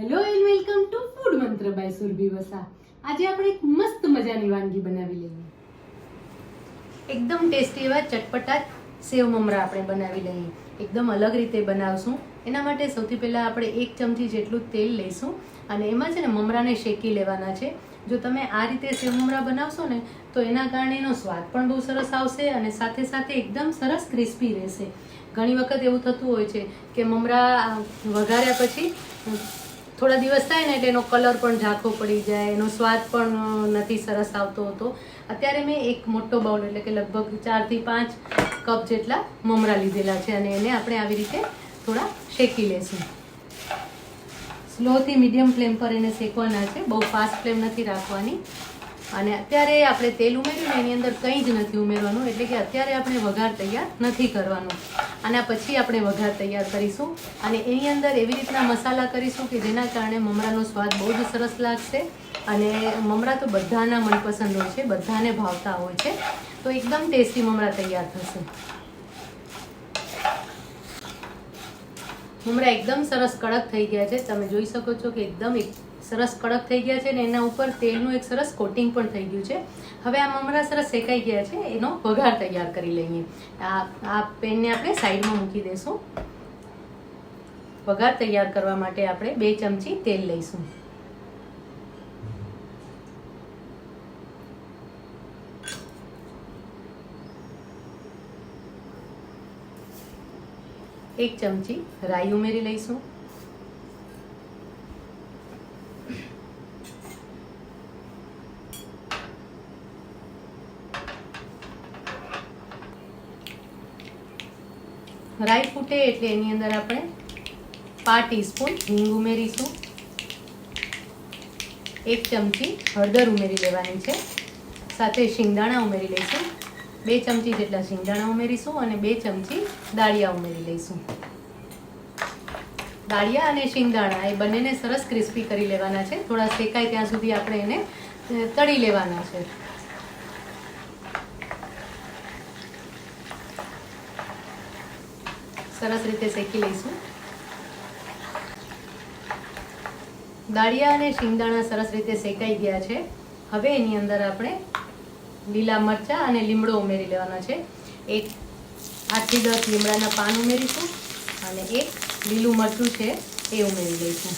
Hello and welcome to food મંત્ર by Surabhi Vasa. આજે આપણે એક મસ્ત મજાની વાનગી બનાવી લઈએ। એકદમ ટેસ્ટી એવા ચટપટા સેવ મમરા આપણે બનાવી લઈએ। એકદમ અલગ રીતે બનાવશું। એના માટે સૌથી પહેલા આપણે 1 ચમચી જેટલું તેલ લઈશું અને એમાં છે ને મમરાને શેકી લેવાના છે। જો તમે આ રીતે સેવ મમરા બનાવશો ને તો એના કારણે એનો સ્વાદ પણ બહુ સરસ આવશે અને સાથે સાથે એકદમ સરસ ક્રિસ્પી રહેશે। ઘણી વખત એવું થતું હોય છે કે મમરા વઘાર્યા પછી થોડા દિવસ થાય ને એટલે એનો કલર પણ ઝાંખો પડી જાય, એનો સ્વાદ પણ નથી સરસ આવતો હતો। અત્યારે મેં એક મોટો બાઉલ એટલે કે લગભગ 4 થી 5 કપ જેટલા મમરા લીધેલા છે અને એને આપણે આવી રીતે થોડા શેકી લેશું। સ્લોથી મીડિયમ ફ્લેમ પર એને શેકવાના છે, બહુ ફાસ્ટ ફ્લેમ નથી રાખવાની। અને અત્યારે આપણે તેલ ઉમેર્યું ને એની અંદર કંઈ જ નથી ઉમેરવાનું, એટલે કે અત્યારે આપણે વઘાર તૈયાર નથી કરવાનો। આના પછી આપણે વઘાર તૈયાર કરીશું અને એની અંદર એવી રીતના મસાલા કરીશું કે જેના કારણે મમરાનો સ્વાદ બહુ જ સરસ લાગશે। અને મમરા તો બધાના મનપસંદ હોય છે, બધાને ભાવતા હોય છે, તો એકદમ ટેસ્ટી મમરા તૈયાર થશે। મમરા એકદમ સરસ કડક થઈ ગયા છે, તમે જોઈ શકો છો કે એકદમ સરસ કડક થઈ ગયા છે ને એના ઉપર તેલનું એક સરસ કોટિંગ પણ થઈ ગયું છે। હવે આ મમરા સરસ શેકાઈ ગયા છે, એનો વઘાર તૈયાર કરી લઈએ। આ પેનને આપણે સાઈડમાં મૂકી દઈશું। વઘાર તૈયાર કરવા માટે આપણે 2 ચમચી તેલ લઈશું। એક ચમચી રાઈ ઉમેરી લઈશું। રાઈ ફૂટે એટલે એની અંદર આપણે 1/2 ટીસ્પૂન હિંગ ઉમેરીશું। 1 ચમચી હળદર ઉમેરી લેવાની છે, સાથે શિંગદાણા ઉમેરી લઈશું। 2 ચમચી જેટલા શિંગદાણા ઉમેરીશું અને 2 ચમચી દાળિયા ઉમેરી લઈશું। દાળિયા અને શિંગદાણા એ બંનેને સરસ ક્રિસ્પી કરી લેવાના છે, થોડા શેકાય ત્યાં સુધી આપણે એને તળી લેવાના છે। સરસ રીતે શેકી લઈશું। દાળિયા અને શિંગદાણા સરસ રીતે શેકાઈ ગયા છે। હવે એની અંદર આપણે લીલા મરચાં અને લીમડો ઉમેરી લેવાનો છે। 8 થી 10 લીમડાના પાન ઉમેરીશું અને 1 લીલું મરચું છે એ ઉમેરી લઈશું।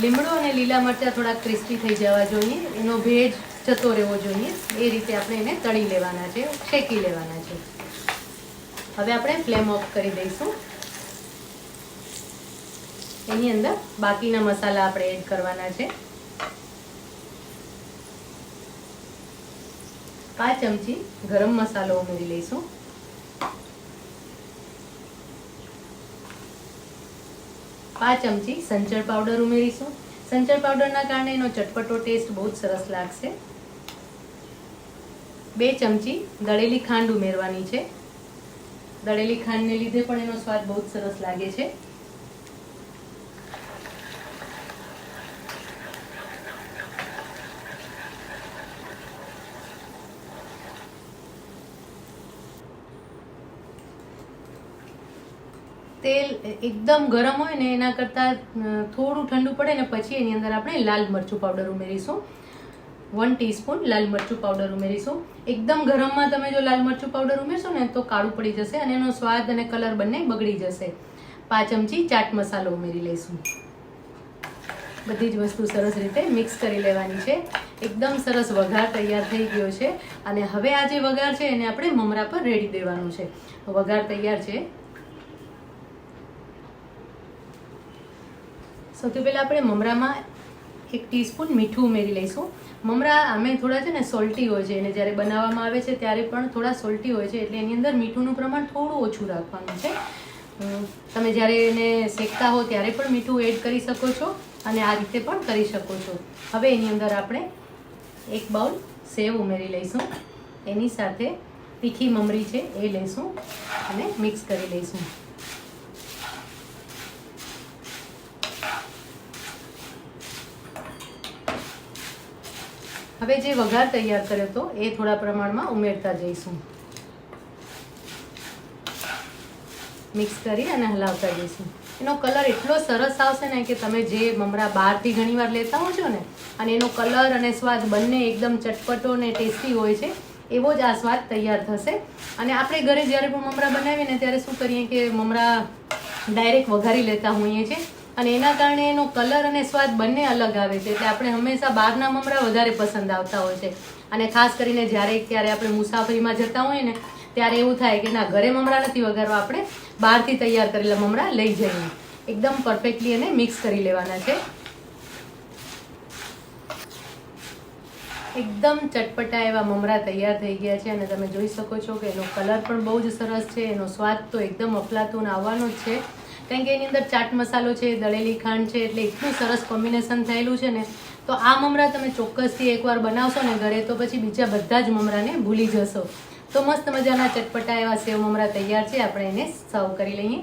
લીમડો અને લીલા મરચાં થોડા ક્રિસ્પી થઈ જવા જોઈએ, એનો ભેજ જતો રહેવો જોઈએ, એ રીતે આપણે એને તળી લેવાના છે, શેકી લેવાના છે। હવે આપણે ફ્લેમ ઓફ કરી દઈશું। એની અંદર બાકીના મસાલા આપણે એડ કરવાના છે। 5 ચમચી ગરમ મસાલો ઉમેરી લઈશું। 5 ચમચી સંચળ પાવડર ઉમેરીશું। સંચળ પાવડરના કારણે એનો ચટપટો ટેસ્ટ બહુ જ સરસ લાગશે। 2 ચમચી દળેલી ખાંડ ઉમેરવાની છે, દળેલી ખાંડને લીધે પણ એનો સ્વાદ બહુ જ સરસ લાગે છે। તેલ એકદમ ગરમ હોય ને એના કરતાં થોડું ઠંડુ પડે ને પછી એની અંદર આપણે લાલ મરચું પાવડર ઉમેરીશું। 1 ટીસ્પૂન લાલ મરચું પાવડર ઉમેરીશું। એકદમ ગરમમાં તમે જો લાલ મરચું પાવડર ઉમેરશો ને તો કાળું પડી જશે અને એનો સ્વાદ અને કલર બંને બગડી જશે। 5 ચમચી ચાટ મસાલો ઉમેરી લઈશું। બધી જ વસ્તુ સરસ રીતે મિક્સ કરી લેવાની છે। એકદમ સરસ વઘાર તૈયાર થઈ ગયો છે અને હવે આ જે વઘાર છે એને આપણે મમરા પર રેડી દેવાનું છે। વઘાર તૈયાર છે। સૌથી પહેલાં આપણે મમરામાં 1 ટીસ્પૂન મીઠું ઉમેરી લઈશું। મમરા આમે થોડા છે ને સોલ્ટી હોય છે, એને જ્યારે બનાવવામાં આવે છે ત્યારે પણ થોડા સોલ્ટી હોય છે, એટલે એની અંદર મીઠુંનું પ્રમાણ થોડું ઓછું રાખવાનું છે। તમે જ્યારે એને શેકતા હો ત્યારે પણ મીઠું એડ કરી શકો છો અને આ રીતે પણ કરી શકો છો। હવે એની અંદર આપણે 1 બાઉલ સેવ ઉમેરી લઈશું, એની સાથે તીખી મમરી છે એ લઈશું અને મિક્સ કરી લઈશું। હવે જે વઘાર તૈયાર કર્યો હતો એ થોડા પ્રમાણમાં ઉમેરતા જઈશું. મિક્સ કરી અને હલાવતા જઈશું. એનો કલર એટલો સરસ આવશે ને કે તમે જે મમરા બહારથી ઘણીવાર લેતા હો છો ને, અને એનો કલર અને સ્વાદ બંને એકદમ ચટપટો અને ટેસ્ટી હોય છે, એવો જ આ સ્વાદ તૈયાર થશે. અને આપણે ઘરે જ્યારે પણ મમરા બનાવીએ ને ત્યારે શું કરીએ કે મમરા ડાયરેક્ટ વઘારી લેતા હોઈએ છીએ, અને એના કારણે એનો કલર અને સ્વાદ બંને અલગ આવે છે. એટલે આપણે હંમેશા બહારના મમરા વધારે પસંદ આવતા હોય છે. અને ખાસ કરીને ક્યારે આપણે મુસાફરીમાં જતા હોઈએ ને ત્યારે એવું થાય કે ના, ઘરે મમરા નથી વઘારવા, આપણે બહારથી તૈયાર કરેલા મમરા લઈ જઈએ. એકદમ પરફેક્ટલી એને મિક્સ કરી લેવાના છે. એકદમ ચટપટા એવા મમરા તૈયાર થઈ ગયા છે અને તમે જોઈ શકો છો કે એનો કલર પણ બહુ જ સરસ છે. એનો સ્વાદ તો એકદમ અફલાતૂન આવવાનો જ છે, કારણ કે એની અંદર ચાટ મસાલો છે, દળેલી ખાંડ છે, એટલે એટલું સરસ કોમ્બિનેશન થયેલું છે ને. તો આ મમરા તમે ચોક્કસથી એકવાર બનાવશો ને ઘરે, તો પછી બીજા બધા જ મમરાને ભૂલી જશો. તો મસ્ત મજાના ચટપટા એવા સેવ મમરા તૈયાર છે. આપણે એને સર્વ કરી લઈએ.